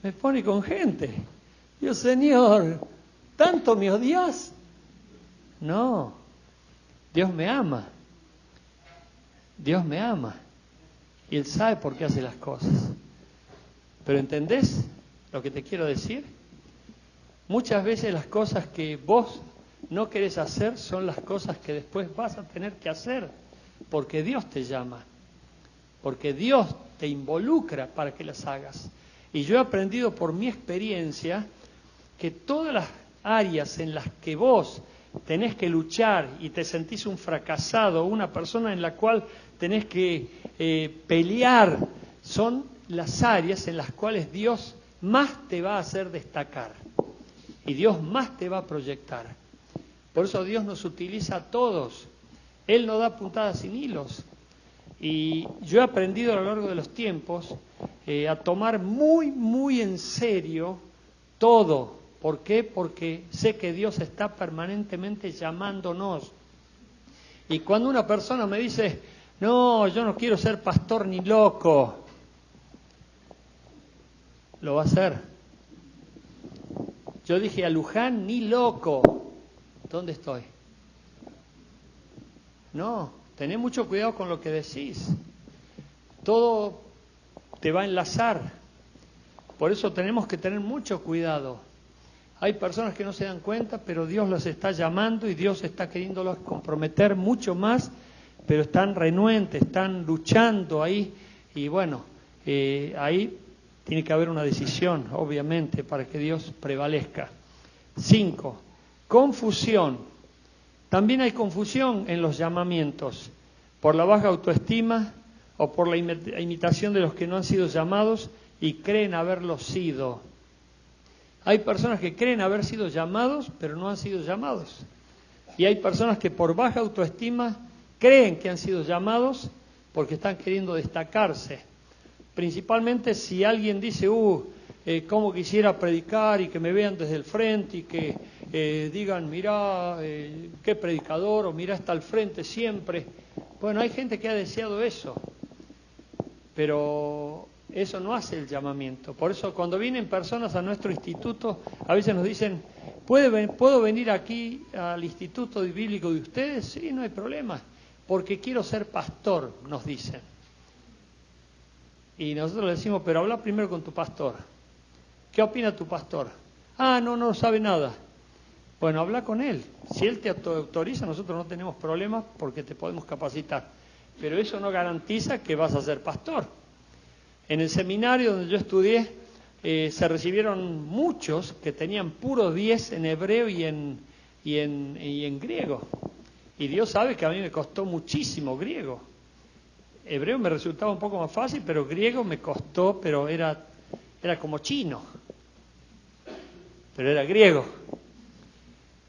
Me pone con gente. Dios, Señor, ¿tanto me odias? No, Dios me ama. Dios me ama. Y Él sabe por qué hace las cosas. Pero ¿entendés lo que te quiero decir? Muchas veces las cosas que vos no querés hacer son las cosas que después vas a tener que hacer, porque Dios te llama, porque Dios te involucra para que las hagas. Y yo he aprendido por mi experiencia que todas las áreas en las que vos tenés que luchar y te sentís un fracasado, una persona en la cual tenés que pelear, son las áreas en las cuales Dios más te va a hacer destacar y Dios más te va a proyectar. Por eso Dios nos utiliza a todos. Él no da puntadas sin hilos. Y yo he aprendido a lo largo de los tiempos a tomar muy, muy en serio todo. ¿Por qué? Porque sé que Dios está permanentemente llamándonos. Y cuando una persona me dice, no, yo no quiero ser pastor ni loco, lo va a hacer. Yo dije a Luján, ni loco. ¿Dónde estoy? No, tené mucho cuidado con lo que decís. Todo te va a enlazar. Por eso tenemos que tener mucho cuidado. Hay personas que no se dan cuenta, pero Dios los está llamando y Dios está queriéndolos comprometer mucho más, pero están renuentes, están luchando ahí. Y bueno, ahí tiene que haber una decisión, obviamente, para que Dios prevalezca. 5. Confusión. También hay confusión en los llamamientos, por la baja autoestima o por la imitación de los que no han sido llamados y creen haberlo sido. Hay personas que creen haber sido llamados, pero no han sido llamados. Y hay personas que por baja autoestima creen que han sido llamados porque están queriendo destacarse. Principalmente si alguien dice, cómo quisiera predicar y que me vean desde el frente y que digan, mirá, qué predicador, o mirá, está al frente siempre. Bueno, hay gente que ha deseado eso, pero eso no hace el llamamiento. Por eso cuando vienen personas a nuestro instituto, a veces nos dicen, ¿puedo venir aquí al instituto bíblico de ustedes? Sí, no hay problema, porque quiero ser pastor, nos dicen. Y nosotros le decimos, pero habla primero con tu pastor. ¿Qué opina tu pastor? No sabe nada. Bueno, habla con él. Si él te autoriza, nosotros no tenemos problemas porque te podemos capacitar. Pero eso no garantiza que vas a ser pastor. En el seminario donde yo estudié, se recibieron muchos que tenían puros 10 en hebreo y en griego. Y Dios sabe que a mí me costó muchísimo griego. Hebreo me resultaba un poco más fácil, pero griego me costó, pero era como chino. Pero era griego.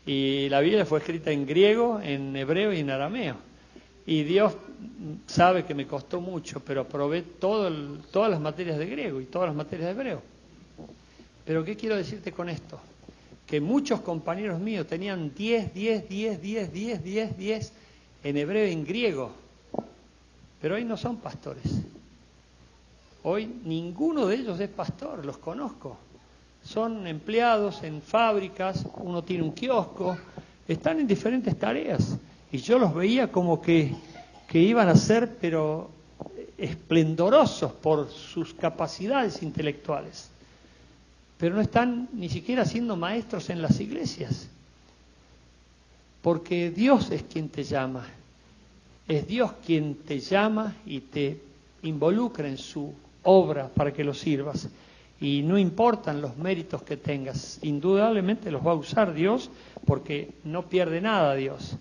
Y la Biblia fue escrita en griego, en hebreo y en arameo. Y Dios sabe que me costó mucho, pero aprobé todas las materias de griego y todas las materias de hebreo. Pero ¿qué quiero decirte con esto? Que muchos compañeros míos tenían 10 en hebreo y en griego. Pero hoy no son pastores. Hoy ninguno de ellos es pastor, los conozco. Son empleados en fábricas, uno tiene un kiosco, están en diferentes tareas. Y yo los veía como que iban a ser, pero esplendorosos por sus capacidades intelectuales. Pero no están ni siquiera siendo maestros en las iglesias. Porque Dios es quien te llama. Es Dios quien te llama y te involucra en su obra para que lo sirvas. Y no importan los méritos que tengas, indudablemente los va a usar Dios porque no pierde nada Dios.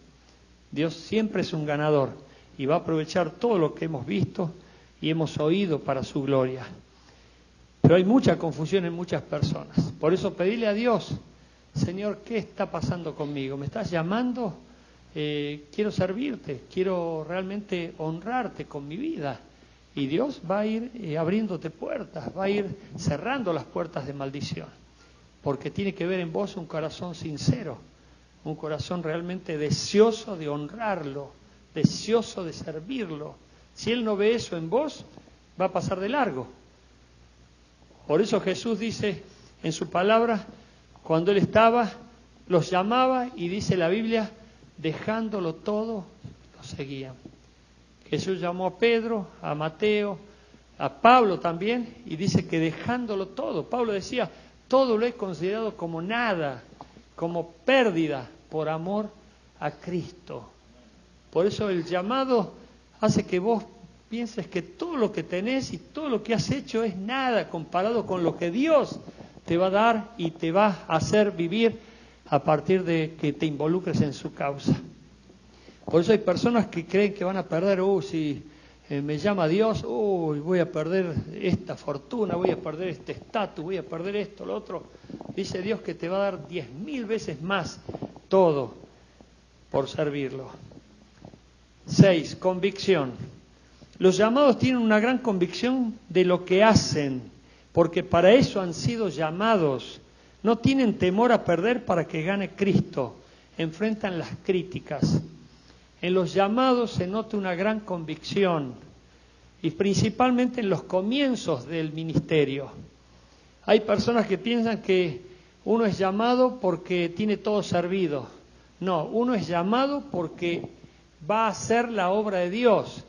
Dios siempre es un ganador y va a aprovechar todo lo que hemos visto y hemos oído para su gloria. Pero hay mucha confusión en muchas personas. Por eso pedirle a Dios, Señor, ¿qué está pasando conmigo? ¿Me estás llamando? Quiero servirte, quiero realmente honrarte con mi vida. Y Dios va a ir abriéndote puertas, va a ir cerrando las puertas de maldición. Porque tiene que ver en vos un corazón sincero, un corazón realmente deseoso de honrarlo, deseoso de servirlo. Si Él no ve eso en vos, va a pasar de largo. Por eso Jesús dice en su palabra, cuando Él estaba, los llamaba y dice la Biblia, dejándolo todo, lo seguían. Jesús llamó a Pedro, a Mateo, a Pablo también, y dice que dejándolo todo. Pablo decía, todo lo he considerado como nada, como pérdida por amor a Cristo. Por eso el llamado hace que vos pienses que todo lo que tenés y todo lo que has hecho es nada comparado con lo que Dios te va a dar y te va a hacer vivir a partir de que te involucres en su causa. Por eso hay personas que creen que van a perder, si me llama Dios, voy a perder esta fortuna, voy a perder este estatus, voy a perder esto, lo otro. Dice Dios que te va a dar 10.000 veces más todo por servirlo. 6. Convicción. Los llamados tienen una gran convicción de lo que hacen, porque para eso han sido llamados. No tienen temor a perder para que gane Cristo. Enfrentan las críticas. En los llamados se nota una gran convicción, y principalmente en los comienzos del ministerio. Hay personas que piensan que uno es llamado porque tiene todo servido. No, uno es llamado porque va a hacer la obra de Dios.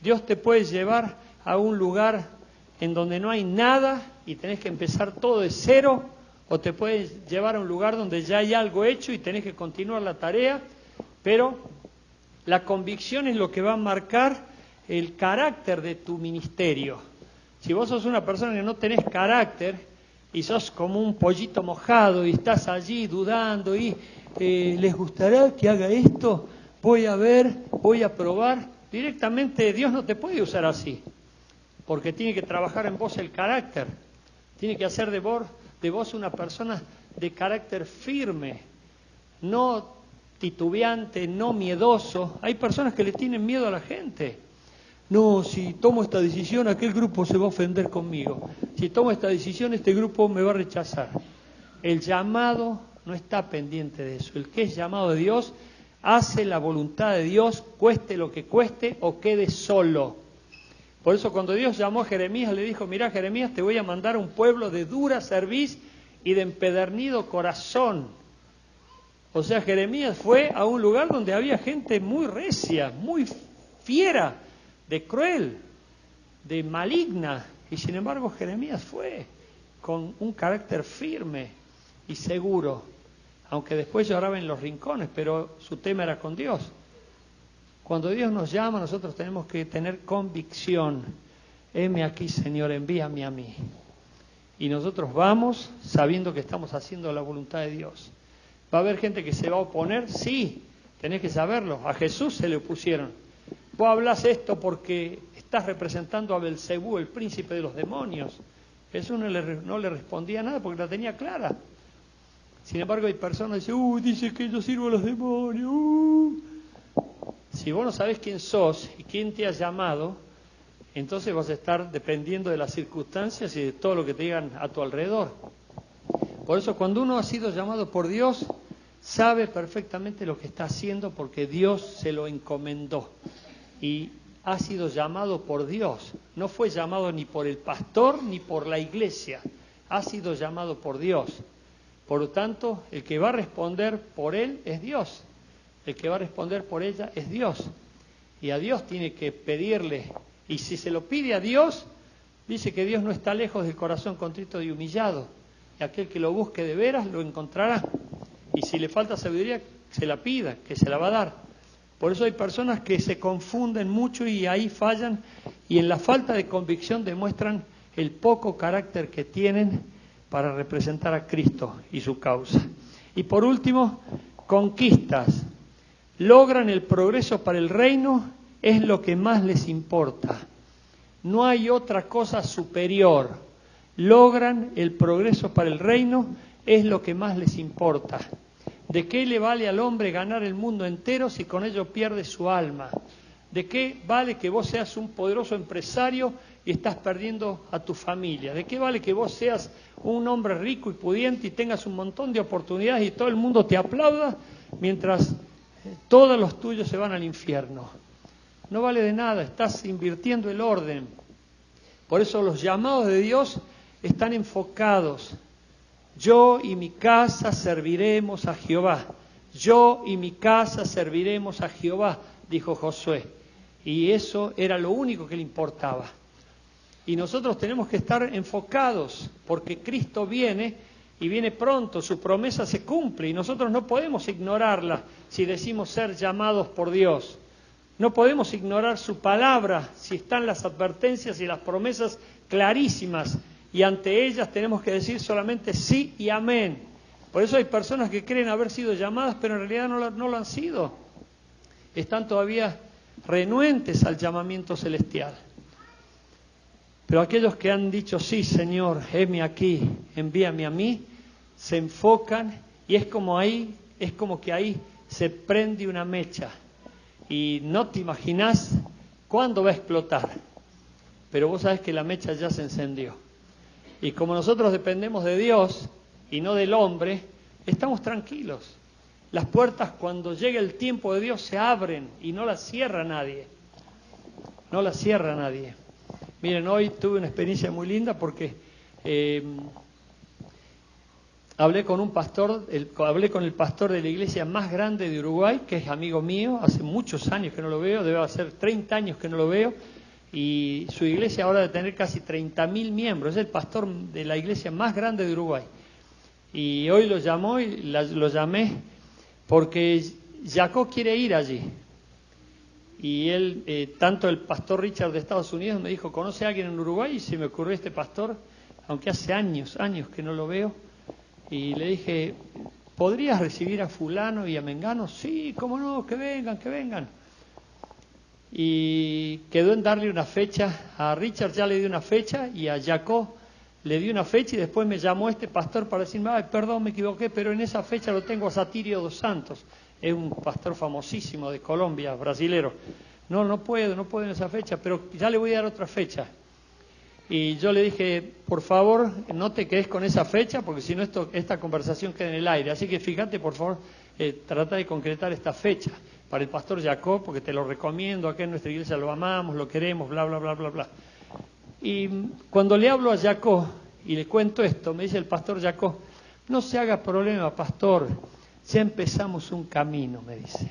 Dios te puede llevar a un lugar en donde no hay nada y tenés que empezar todo de cero, o te puede llevar a un lugar donde ya hay algo hecho y tenés que continuar la tarea, pero la convicción es lo que va a marcar el carácter de tu ministerio. Si vos sos una persona que no tenés carácter y sos como un pollito mojado y estás allí dudando y ¿les gustará que haga esto? Voy a ver, voy a probar. Directamente Dios no te puede usar así, porque tiene que trabajar en vos el carácter. Tiene que hacer de vos una persona de carácter firme, no titubeante, no miedoso. Hay personas que le tienen miedo a la gente. No, si tomo esta decisión, aquel grupo se va a ofender conmigo. Si tomo esta decisión, este grupo me va a rechazar. El llamado no está pendiente de eso. El que es llamado de Dios hace la voluntad de Dios, cueste lo que cueste o quede solo. Por eso cuando Dios llamó a Jeremías, le dijo: mirá, Jeremías, te voy a mandar a un pueblo de dura cerviz y de empedernido corazón. O sea, Jeremías fue a un lugar donde había gente muy recia, muy fiera, de cruel, de maligna, y sin embargo Jeremías fue con un carácter firme y seguro, aunque después lloraba en los rincones, pero su tema era con Dios. Cuando Dios nos llama, nosotros tenemos que tener convicción. Heme aquí, Señor, envíame a mí. Y nosotros vamos sabiendo que estamos haciendo la voluntad de Dios. ¿Va a haber gente que se va a oponer? Sí, tenés que saberlo. A Jesús se le opusieron. Vos hablás esto porque estás representando a Belcebú, el príncipe de los demonios. Jesús no le respondía nada porque la tenía clara. Sin embargo, hay personas que dicen: dice que yo sirvo a los demonios. Si vos no sabés quién sos y quién te ha llamado, entonces vas a estar dependiendo de las circunstancias y de todo lo que te digan a tu alrededor. Por eso, cuando uno ha sido llamado por Dios, sabe perfectamente lo que está haciendo porque Dios se lo encomendó. Y ha sido llamado por Dios. No fue llamado ni por el pastor ni por la iglesia. Ha sido llamado por Dios. Por lo tanto, el que va a responder por él es Dios. El que va a responder por ella es Dios. Y a Dios tiene que pedirle. Y si se lo pide a Dios, dice que Dios no está lejos del corazón contrito y humillado. Y aquel que lo busque de veras lo encontrará. Y si le falta sabiduría, se la pida, que se la va a dar. Por eso hay personas que se confunden mucho y ahí fallan, y en la falta de convicción demuestran el poco carácter que tienen para representar a Cristo y su causa. Y por último, conquistas. Logran el progreso para el reino, es lo que más les importa. No hay otra cosa superior. Logran el progreso para el reino, es lo que más les importa. ¿De qué le vale al hombre ganar el mundo entero si con ello pierde su alma? ¿De qué vale que vos seas un poderoso empresario y estás perdiendo a tu familia? ¿De qué vale que vos seas un hombre rico y pudiente y tengas un montón de oportunidades y todo el mundo te aplauda mientras todos los tuyos se van al infierno? No vale de nada, estás invirtiendo el orden. Por eso los llamados de Dios están enfocados. Yo y mi casa serviremos a Jehová. Yo y mi casa serviremos a Jehová, dijo Josué. Y eso era lo único que le importaba. Y nosotros tenemos que estar enfocados, porque Cristo viene y viene pronto, su promesa se cumple y nosotros no podemos ignorarla si decimos ser llamados por Dios. No podemos ignorar su palabra si están las advertencias y las promesas clarísimas y ante ellas tenemos que decir solamente sí y amén. Por eso hay personas que creen haber sido llamadas pero en realidad no lo han sido. Están todavía renuentes al llamamiento celestial. Pero aquellos que han dicho sí, Señor, heme aquí, envíame a mí, se enfocan y es como que ahí se prende una mecha y no te imaginás cuándo va a explotar, pero vos sabés que la mecha ya se encendió. Y como nosotros dependemos de Dios y no del hombre, estamos tranquilos. Las puertas cuando llega el tiempo de Dios se abren y no las cierra nadie. No las cierra nadie. Miren, hoy tuve una experiencia muy linda porque hablé con el pastor de la iglesia más grande de Uruguay, que es amigo mío, hace muchos años que no lo veo, debe hacer 30 años que no lo veo, y su iglesia ahora debe tener casi 30.000 miembros, es el pastor de la iglesia más grande de Uruguay. Y hoy lo llamé porque Jacob quiere ir allí. Y él, tanto el pastor Richard de Estados Unidos me dijo, ¿conoce a alguien en Uruguay? Y se me ocurrió este pastor, aunque hace años que no lo veo. Y le dije, ¿podrías recibir a fulano y a mengano? Sí, cómo no, que vengan. Y quedó en darle una fecha, a Richard ya le dio una fecha y a Jacob le dio una fecha y después me llamó este pastor para decirme, ay, perdón, me equivoqué, pero en esa fecha lo tengo a Satirio dos Santos. Es un pastor famosísimo de Colombia, brasilero. No puedo en esa fecha, pero ya le voy a dar otra fecha. Y yo le dije, por favor, no te quedes con esa fecha, porque si no esta conversación queda en el aire. Así que fíjate, por favor, trata de concretar esta fecha para el pastor Jacob, porque te lo recomiendo, acá en nuestra iglesia lo amamos, lo queremos, bla, bla, bla, bla, bla. Y cuando le hablo a Jacob y le cuento esto, me dice el pastor Jacob, no se haga problema, pastor, ya empezamos un camino, me dice.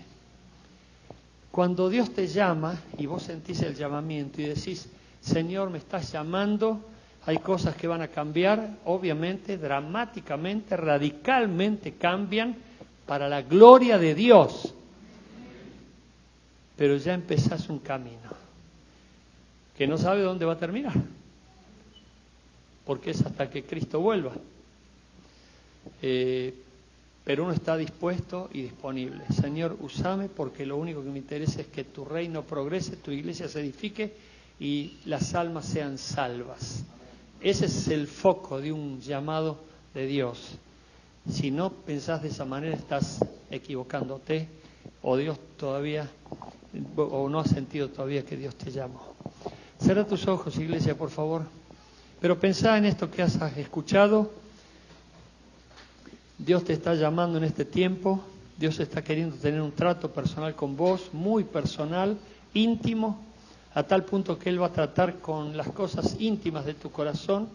Cuando Dios te llama y vos sentís el llamamiento y decís, Señor, me estás llamando, hay cosas que van a cambiar, obviamente, dramáticamente, radicalmente cambian para la gloria de Dios. Pero ya empezás un camino que no sabe dónde va a terminar, porque es hasta que Cristo vuelva. Pero uno está dispuesto y disponible. Señor, úsame porque lo único que me interesa es que tu reino progrese, tu iglesia se edifique y las almas sean salvas. Ese es el foco de un llamado de Dios. Si no pensás de esa manera, estás equivocándote, o Dios todavía, o no has sentido todavía que Dios te llamó. Cierra tus ojos, iglesia, por favor. Pero pensá en esto que has escuchado. Dios te está llamando en este tiempo. Dios está queriendo tener un trato personal con vos, muy personal, íntimo, a tal punto que Él va a tratar con las cosas íntimas de tu corazón.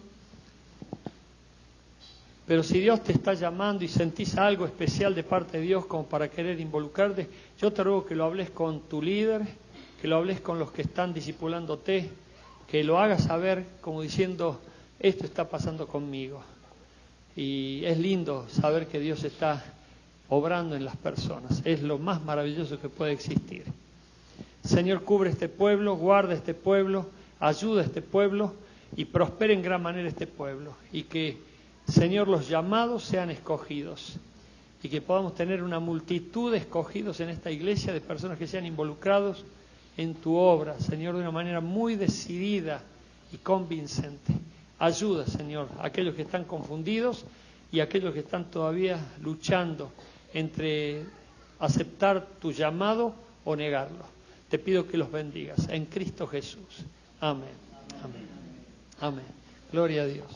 Pero si Dios te está llamando y sentís algo especial de parte de Dios como para querer involucrarte, yo te ruego que lo hables con tu líder, que lo hables con los que están discipulándote, que lo hagas saber como diciendo, esto está pasando conmigo. Y es lindo saber que Dios está obrando en las personas. Es lo más maravilloso que puede existir. Señor, cubre este pueblo, guarda este pueblo, ayuda a este pueblo y prospera en gran manera este pueblo. Y que, Señor, los llamados sean escogidos. Y que podamos tener una multitud de escogidos en esta iglesia, de personas que sean involucrados en tu obra, Señor, de una manera muy decidida y convincente. Ayuda, Señor, a aquellos que están confundidos y a aquellos que están todavía luchando entre aceptar tu llamado o negarlo. Te pido que los bendigas en Cristo Jesús. Amén. Amén. Amén. Gloria a Dios.